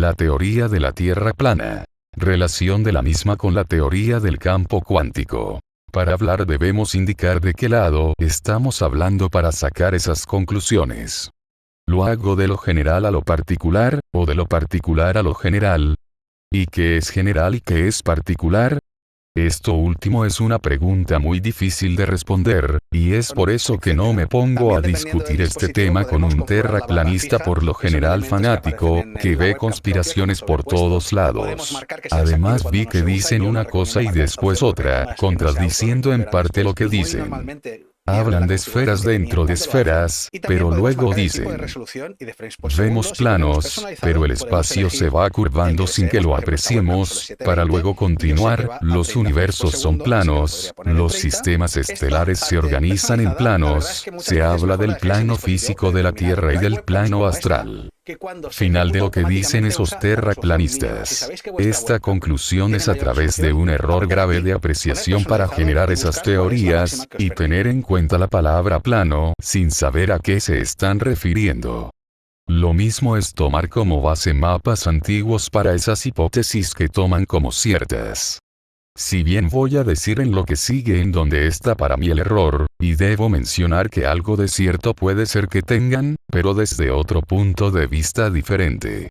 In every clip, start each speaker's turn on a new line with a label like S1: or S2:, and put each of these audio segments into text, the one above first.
S1: La teoría de la Tierra plana. Relación de la misma con la teoría del campo cuántico. Para hablar debemos indicar de qué lado estamos hablando para sacar esas conclusiones. ¿Lo hago de lo general a lo particular, o de lo particular a lo general? ¿Y qué es general y qué es particular? Esto último es una pregunta muy difícil de responder, y es por eso que no me pongo a discutir este tema con un terraplanista por lo general fanático, que ve conspiraciones por todos lados. Además vi que dicen una cosa y después otra, contradiciendo en parte lo que dicen. Hablan de esferas dentro de esferas, pero luego dicen, vemos planos, pero el espacio se va curvando sin que lo apreciemos, para luego continuar, los universos son planos, los sistemas estelares se organizan en planos, se habla del plano físico de la Tierra y del plano astral. Final de lo que dicen esos terraplanistas. Esta conclusión es a través de un error grave de apreciación para generar esas teorías, y tener en cuenta la palabra plano, sin saber a qué se están refiriendo. Lo mismo es tomar como base mapas antiguos para esas hipótesis que toman como ciertas. Si bien voy a decir en lo que sigue en donde está para mí el error, y debo mencionar que algo de cierto puede ser que tengan, pero desde otro punto de vista diferente.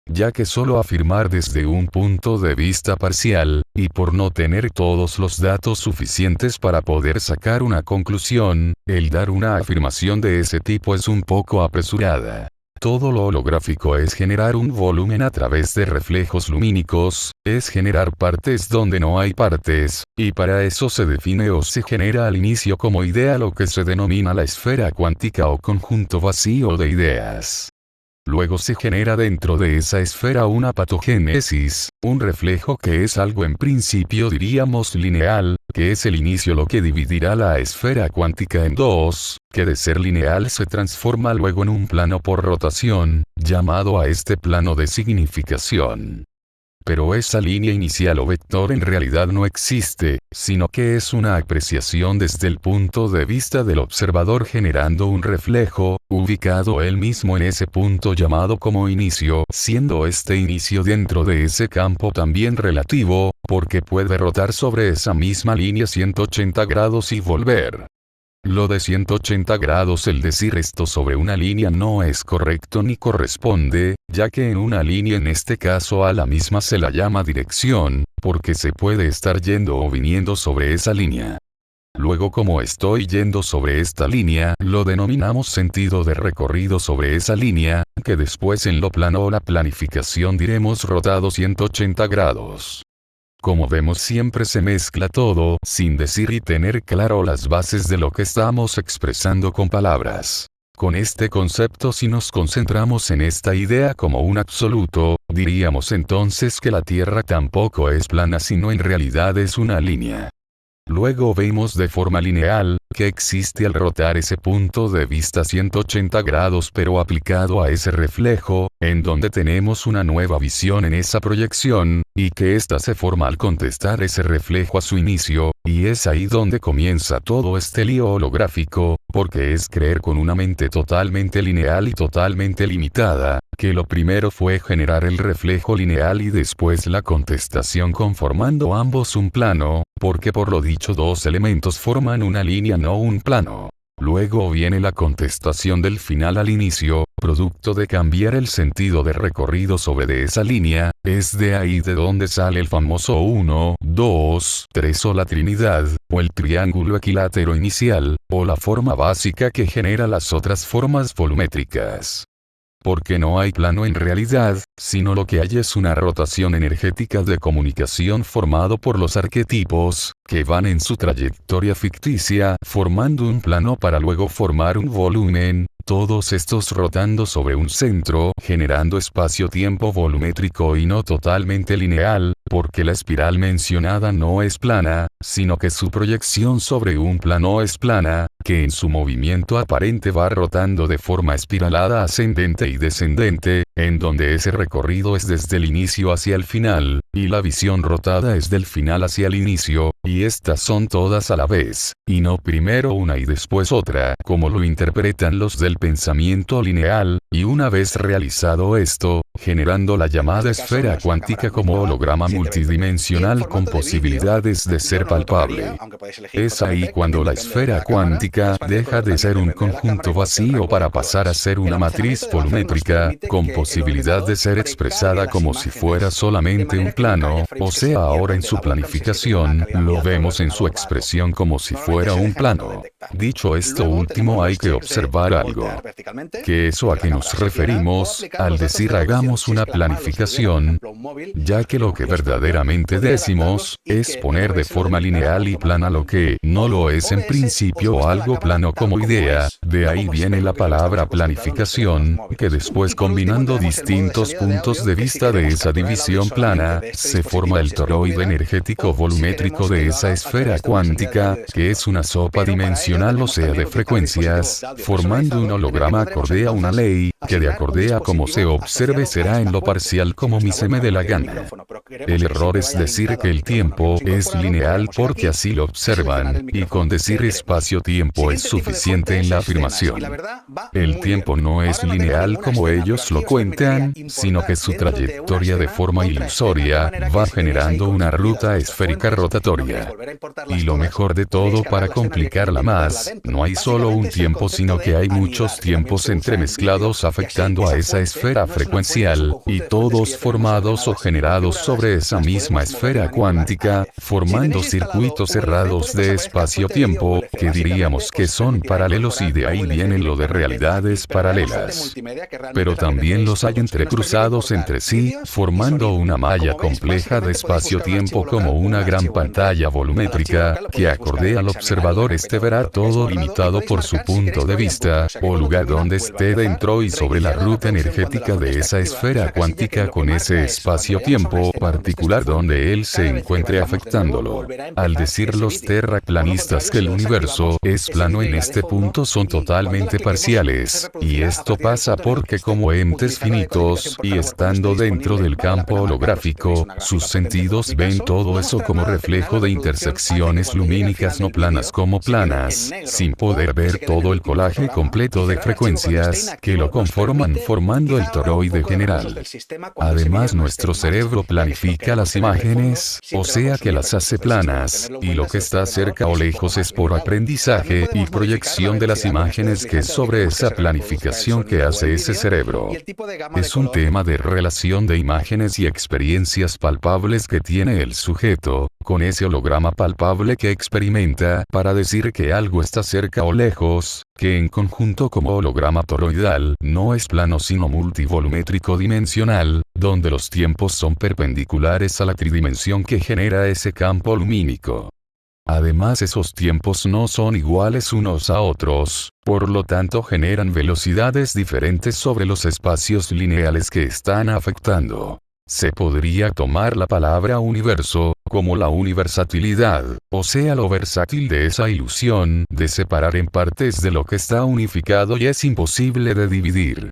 S1: Ya que solo afirmar desde un punto de vista parcial, y por no tener todos los datos suficientes para poder sacar una conclusión, el dar una afirmación de ese tipo es un poco apresurada. Todo lo holográfico es generar un volumen a través de reflejos lumínicos, es generar partes donde no hay partes, y para eso se define o se genera al inicio como idea lo que se denomina la esfera cuántica o conjunto vacío de ideas. Luego se genera dentro de esa esfera una patogénesis, un reflejo que es algo en principio diríamos lineal, que es el inicio lo que dividirá la esfera cuántica en dos, que de ser lineal se transforma luego en un plano por rotación, llamado a este plano de significación. Pero esa línea inicial o vector en realidad no existe, sino que es una apreciación desde el punto de vista del observador generando un reflejo, ubicado él mismo en ese punto llamado como inicio, siendo este inicio dentro de ese campo también relativo, porque puede rotar sobre esa misma línea 180 grados y volver. Lo de 180 grados, el decir esto sobre una línea no es correcto ni corresponde, ya que en una línea en este caso a la misma se la llama dirección, porque se puede estar yendo o viniendo sobre esa línea. Luego como estoy yendo sobre esta línea, lo denominamos sentido de recorrido sobre esa línea, que después en lo plano o la planificación diremos rotado 180 grados. Como vemos siempre se mezcla todo, sin decir y tener claro las bases de lo que estamos expresando con palabras. Con este concepto si nos concentramos en esta idea como un absoluto, diríamos entonces que la Tierra tampoco es plana sino en realidad es una línea. Luego vemos de forma lineal, que existe al rotar ese punto de vista 180 grados pero aplicado a ese reflejo, en donde tenemos una nueva visión en esa proyección, y que ésta se forma al contestar ese reflejo a su inicio, y es ahí donde comienza todo este lío holográfico, porque es creer con una mente totalmente lineal y totalmente limitada, que lo primero fue generar el reflejo lineal y después la contestación conformando ambos un plano, porque por lo dicho dos elementos forman una línea no un plano. Luego viene la contestación del final al inicio, producto de cambiar el sentido de recorrido sobre de esa línea, es de ahí de donde sale el famoso 1, 2, 3 o la trinidad, o el triángulo equilátero inicial, o la forma básica que genera las otras formas volumétricas. Porque no hay plano en realidad, sino lo que hay es una rotación energética de comunicación formado por los arquetipos, que van en su trayectoria ficticia, formando un plano para luego formar un volumen, todos estos rotando sobre un centro, generando espacio-tiempo volumétrico y no totalmente lineal, porque la espiral mencionada no es plana, sino que su proyección sobre un plano es plana, que en su movimiento aparente va rotando de forma espiralada ascendente y descendente, en donde ese recorrido es desde el inicio hacia el final, y la visión rotada es del final hacia el inicio, y estas son todas a la vez, y no primero una y después otra, como lo interpretan los del pensamiento lineal, y una vez realizado esto, generando la llamada esfera cuántica como holograma multidimensional con posibilidades de ser palpable. Es ahí cuando la esfera cuántica deja de ser un conjunto vacío para pasar a ser una matriz volumétrica, con posibilidad de ser expresada como si fuera solamente un plano, o sea, ahora en su planificación, lo vemos en su expresión como si fuera un plano. Dicho esto último, hay que observar algo. ¿Qué es a qué nos referimos al decir hagamos una planificación? Ya que lo que verdaderamente decimos es poner de forma lineal y plana lo que no lo es en principio o algo plano como idea, de ahí viene la palabra planificación, que después combinando distintos puntos de vista de esa división plana, se forma el toroide energético volumétrico de esa esfera cuántica, que es una sopa dimensional o sea de frecuencias, formando un holograma acorde a una ley, que de acorde a como se observe será en lo parcial como mi se me dé la gana. El error es decir que el tiempo es lineal porque así lo observan, y con decir espacio-tiempo es suficiente en la afirmación. El tiempo no es lineal como ellos lo cuentan, sino que su trayectoria de forma ilusoria va generando una ruta esférica rotatoria. Y lo mejor de todo para complicarla más, no hay solo un tiempo sino que hay muchos tiempos entremezclados afectando a esa esfera frecuencial, y todos formados o generados sobre esa misma esfera cuántica, formando circuitos cerrados de espacio-tiempo, que diríamos que son paralelos y de ahí viene lo de realidades paralelas. Pero también los hay entrecruzados entre sí, formando una malla compleja de espacio-tiempo como una gran pantalla volumétrica, que acorde al observador verá todo limitado por su punto de vista, o lugar donde esté dentro y sobre la ruta energética de esa esfera cuántica con ese espacio-tiempo particular donde él se encuentre afectándolo. Al decir los terraplanistas que el universo es plano en este punto son totalmente parciales, y esto pasa porque como entes finitos y estando dentro del campo holográfico, sus sentidos ven todo eso como reflejo de intersecciones lumínicas no planas como planas, sin poder ver todo el colaje completo de frecuencias que lo conforman formando el toroide general. Además nuestro cerebro planifica las imágenes, o sea que las hace planas, y lo que está cerca o lejos es por aprendizaje y proyección de las imágenes que es sobre esa planificación que hace ese cerebro. Es un tema de relación de imágenes y experiencias palpables que tiene el sujeto, con ese holograma palpable que experimenta para decir que algo está cerca o lejos, que en conjunto como holograma toroidal no es plano sino multivolumétrico dimensional, donde los tiempos son perpendiculares a la tridimensión que genera ese campo lumínico. Además esos tiempos no son iguales unos a otros, por lo tanto generan velocidades diferentes sobre los espacios lineales que están afectando. Se podría tomar la palabra universo, como la universatilidad, o sea lo versátil de esa ilusión de separar en partes de lo que está unificado y es imposible de dividir.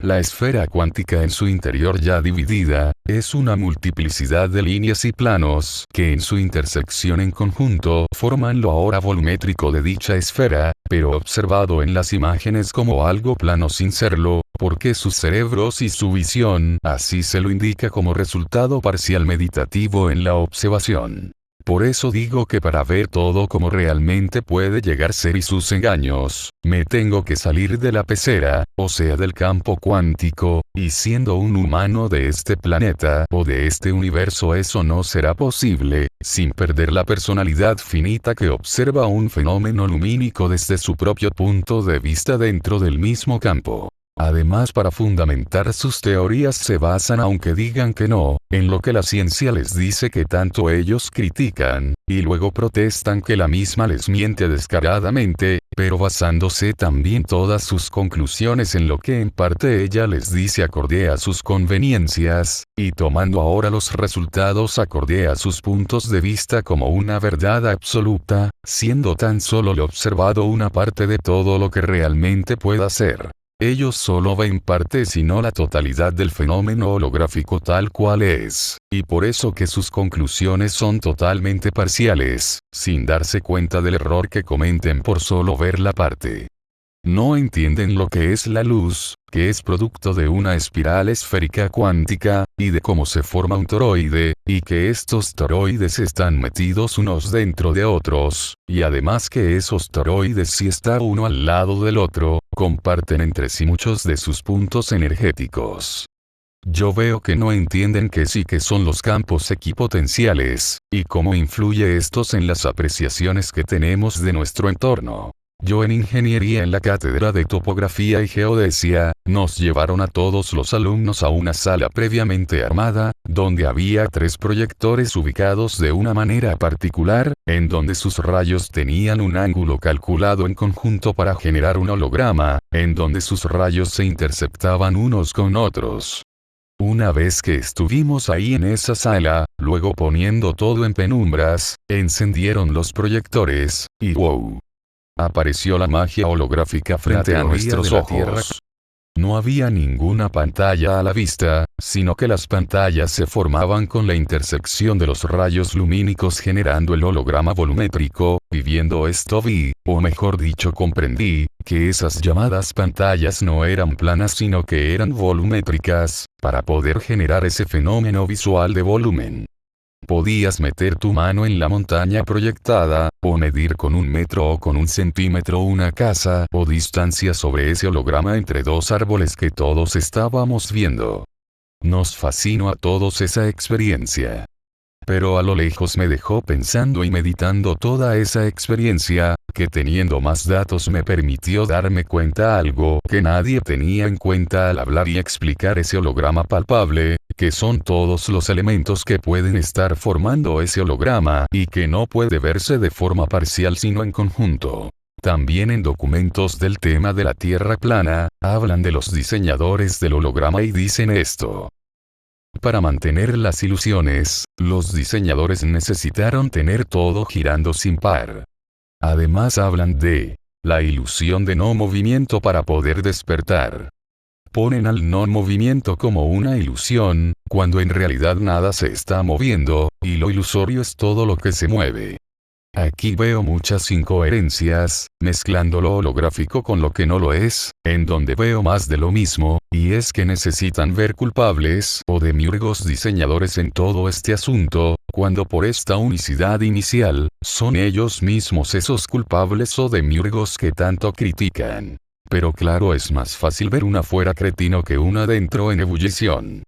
S1: La esfera cuántica en su interior ya dividida, es una multiplicidad de líneas y planos que en su intersección en conjunto forman lo ahora volumétrico de dicha esfera, pero observado en las imágenes como algo plano sin serlo, porque sus cerebros y su visión así se lo indica como resultado parcial meditativo en la observación. Por eso digo que para ver todo como realmente puede llegar a ser y sus engaños, me tengo que salir de la pecera, o sea del campo cuántico, y siendo un humano de este planeta o de este universo eso no será posible, sin perder la personalidad finita que observa un fenómeno lumínico desde su propio punto de vista dentro del mismo campo. Además para fundamentar sus teorías se basan aunque digan que no, en lo que la ciencia les dice que tanto ellos critican, y luego protestan que la misma les miente descaradamente, pero basándose también todas sus conclusiones en lo que en parte ella les dice acorde a sus conveniencias, y tomando ahora los resultados acorde a sus puntos de vista como una verdad absoluta, siendo tan solo lo observado una parte de todo lo que realmente pueda ser. Ellos solo ven parte sino la totalidad del fenómeno holográfico tal cual es, y por eso que sus conclusiones son totalmente parciales, sin darse cuenta del error que cometen por solo ver la parte. No entienden lo que es la luz, que es producto de una espiral esférica cuántica, y de cómo se forma un toroide, y que estos toroides están metidos unos dentro de otros, y además que esos toroides, si está uno al lado del otro, comparten entre sí muchos de sus puntos energéticos. Yo veo que no entienden qué sí que son los campos equipotenciales, y cómo influye estos en las apreciaciones que tenemos de nuestro entorno. Yo en ingeniería en la cátedra de topografía y geodesia, nos llevaron a todos los alumnos a una sala previamente armada, donde había 3 proyectores ubicados de una manera particular, en donde sus rayos tenían un ángulo calculado en conjunto para generar un holograma, en donde sus rayos se interceptaban unos con otros. Una vez que estuvimos ahí en esa sala, luego poniendo todo en penumbras, encendieron los proyectores, y ¡wow! Apareció la magia holográfica frente a nuestros ojos. No había ninguna pantalla a la vista, sino que las pantallas se formaban con la intersección de los rayos lumínicos generando el holograma volumétrico, y viendo esto vi, o mejor dicho comprendí, que esas llamadas pantallas no eran planas sino que eran volumétricas, para poder generar ese fenómeno visual de volumen. Podías meter tu mano en la montaña proyectada, o medir con 1 metro o con 1 centímetro una casa o distancia sobre ese holograma entre 2 árboles que todos estábamos viendo. Nos fascinó a todos esa experiencia. Pero a lo lejos me dejó pensando y meditando toda esa experiencia, que teniendo más datos me permitió darme cuenta algo que nadie tenía en cuenta al hablar y explicar ese holograma palpable, que son todos los elementos que pueden estar formando ese holograma, y que no puede verse de forma parcial sino en conjunto. También en documentos del tema de la Tierra plana, hablan de los diseñadores del holograma y dicen esto. Para mantener las ilusiones, los diseñadores necesitaron tener todo girando sin par. Además hablan de la ilusión de no movimiento para poder despertar. Ponen al no movimiento como una ilusión, cuando en realidad nada se está moviendo, y lo ilusorio es todo lo que se mueve. Aquí veo muchas incoherencias, mezclando lo holográfico con lo que no lo es, en donde veo más de lo mismo, y es que necesitan ver culpables o demiurgos diseñadores en todo este asunto, cuando por esta unicidad inicial, son ellos mismos esos culpables o demiurgos que tanto critican. Pero claro, es más fácil ver un afuera cretino que un adentro en ebullición.